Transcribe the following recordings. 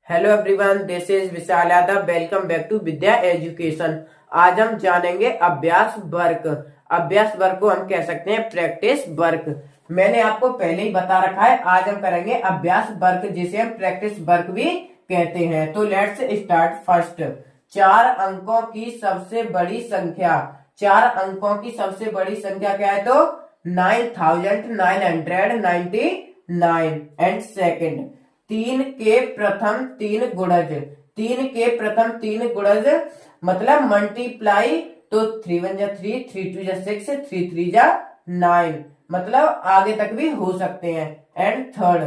Hello everyone, this is Vishal Yadav. Welcome back to Vidya education. आज हम जानेंगे अभ्यास वर्क। अभ्यास वर्क को हम कह सकते हैं प्रैक्टिस वर्क। मैंने आपको पहले ही बता रखा है, आज हम करेंगे अभ्यास वर्क, जिसे हम प्रैक्टिस वर्क भी कहते हैं। तो लेट्स स्टार्ट फर्स्ट। 4 अंकों की सबसे बड़ी संख्या। 4 अंकों की सबसे बड़ी संख्या क्या है? तो 9999। एंड सेकेंड, 3 के प्रथम 3 गुणज मतलब मल्टीप्लाई। तो 3 1 जा 3, 3 2 जा 6, 3 3 जा 9, मतलब आगे तक भी हो सकते हैं। एंड थर्ड,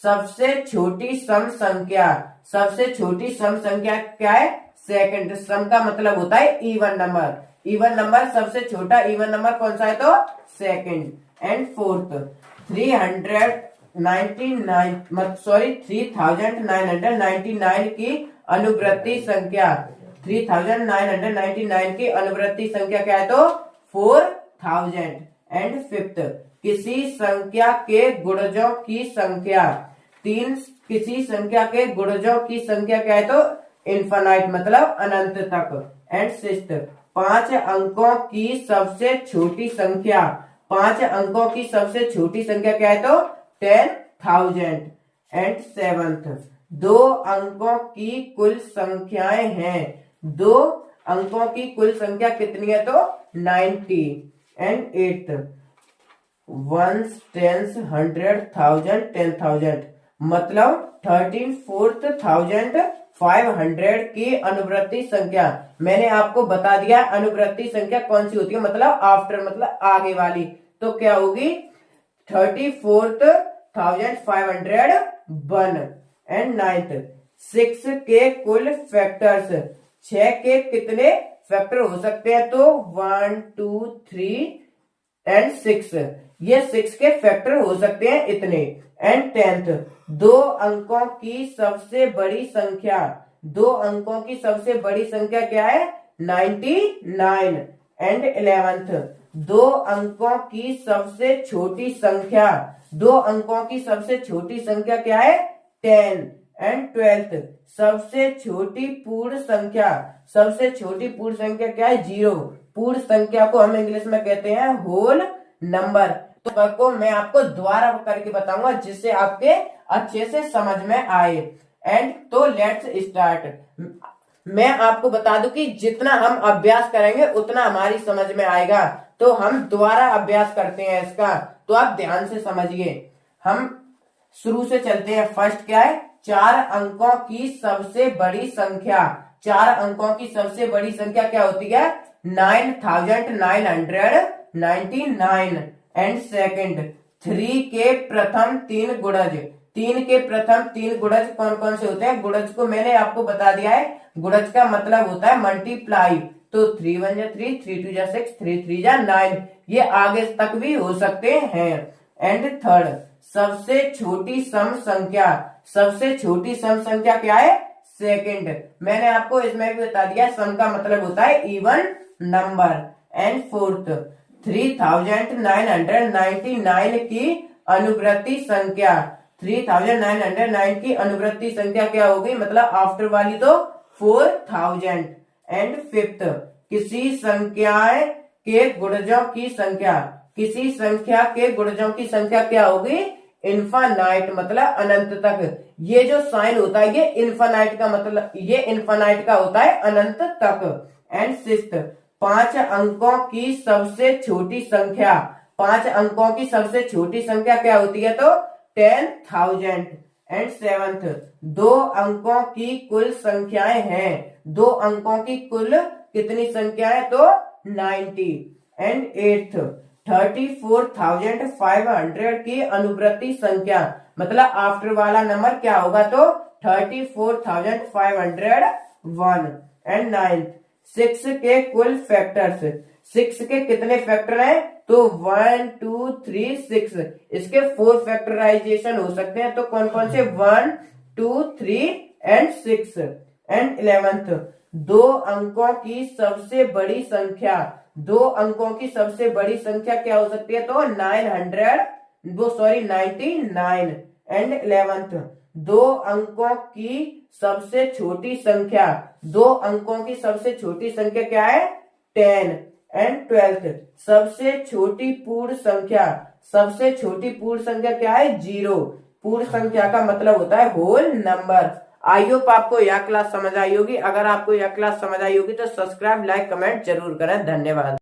सबसे छोटी सम संख्या। सबसे छोटी सम संख्या क्या है? सेकंड। सम का मतलब होता है इवन नंबर। इवन नंबर सबसे छोटा इवन नंबर कौन सा है? तो सेकंड। एंड फोर्थ, 3999 की अनुवृत्ति संख्या। 3999 की अनुवृत्ति संख्या क्या है? तो 4000। एंड फिफ्थ, किसी संख्या के गुणजों की संख्या। किसी संख्या के गुणजों की संख्या क्या है? तो इन्फिनाइट, मतलब अनंत तक। एंड सिक्स्थ, 5 अंकों की सबसे छोटी संख्या। 5 अंकों की सबसे छोटी संख्या क्या है? तो 10,000। एंड सेवंथ, 2 अंकों की कुल संख्याएं हैं। 2 अंकों की कुल संख्या कितनी है? तो 90। एंड एट्थ, 1s 10s 100 1000 10,000 मतलब 13,400,500 की अनुवृत्ति संख्या। मैंने आपको बता दिया अनुवृत्ति संख्या कौन सी होती है, मतलब आफ्टर, मतलब आगे वाली। तो क्या होगी? 34,501। एंड नाइन्थ, 6 के कुल फैक्टर्स। 6 के कितने फैक्टर हो सकते हैं? तो 1 2 3 एंड 6, ये 6 के फैक्टर हो सकते हैं इतने। एंड टेंथ, 2 अंकों की सबसे बड़ी संख्या। 2 अंकों की सबसे बड़ी संख्या क्या है? 99। एंड 11th, 2 अंकों की सबसे छोटी संख्या। 2 अंकों की सबसे छोटी संख्या क्या है? 10। एंड 12th, सबसे छोटी पूर्ण संख्या। सबसे छोटी पूर्ण संख्या क्या है? 0। पूर्ण संख्या को हम इंग्लिश में कहते हैं होल नंबर। तो को मैं आपको दोबारा करके बताऊंगा, जिससे आपके अच्छे से समझ में आए। एंड तो लेट्स स्टार्ट। मैं आपको बता दूं कि जितना हम अभ्यास करेंगे उतना हमारी समझ में आएगा। तो हम दोबारा अभ्यास करते हैं इसका, तो आप ध्यान से समझिए। हम शुरू से चलते हैं। फर्स्ट क्या है? 4 अंकों की सबसे बड़ी संख्या। 4 अंकों की सबसे बड़ी संख्या क्या होती है? 9999। एंड सेकंड, 3 के प्रथम 3 गुणज। 3 के प्रथम 3 गुणज कौन कौन से होते हैं? गुणज को मैंने आपको बता दिया है। गुणज का मतलब होता है मल्टीप्लाई। तो 3 1 जा 3, 3 2 जा 6, 3 3 जा 9, ये आगे तक भी हो सकते हैं। एंड थर्ड, सबसे छोटी सम संख्या। सबसे छोटी सम संख्या क्या है? सेकंड। मैंने आपको इसमें भी बता दिया, सम का मतलब होता है इवन नंबर। एंड फोर्थ, 3999 की अनुवृत्ति संख्या। 3909 की अनुवृत्ति संख्या क्या होगी? मतलब आफ्टर वाली तो 4000। एंड फिफ्थ, किसी संख्याएं के गुणजों की संख्या। किसी संख्या के गुणजों की संख्या क्या होगी? इन्फिनाइट, मतलब अनंत तक। ये जो साइन होता है ये इन्फिनाइट का मतलब, ये इन्फिनाइट का होता है अनंत तक। एंड सिक्स्थ, 5 अंकों की सबसे छोटी संख्या। 5 अंकों की सबसे छोटी संख्या क्या होती है? तो 10,000। एंड सेवंथ, 2 अंकों की कुल संख्याएं हैं। 2 अंकों की कुल कितनी संख्या है? तो 90। एंड एट्थ, 34,500 की अनुवृत्ति संख्या, मतलब आफ्टर वाला नंबर क्या होगा? तो 34,501। एंड नाइन्थ, 6 के कुल फैक्टर्स। 6 के कितने फैक्टर हैं? तो 1 2 3 6, इसके 4 फैक्टराइजेशन हो सकते हैं। तो कौन कौन से? 1 2 3 एंड 6। एंड 11th, 2 अंकों की सबसे बड़ी संख्या। 2 अंकों की सबसे बड़ी संख्या क्या हो सकती है? तो 99। एंड 11th, दो अंकों की सबसे छोटी संख्या, दो अंकों की सबसे छोटी संख्या क्या है 10 एंड 12। सबसे छोटी पूर्ण संख्या, सबसे छोटी पूर्ण संख्या क्या है 0। पूर्ण संख्या का मतलब होता है होल नंबर। आई होप आपको यह क्लास समझ आई होगी। अगर आपको यह क्लास समझ आई होगी तो सब्सक्राइब, लाइक, कमेंट जरूर करें। धन्यवाद।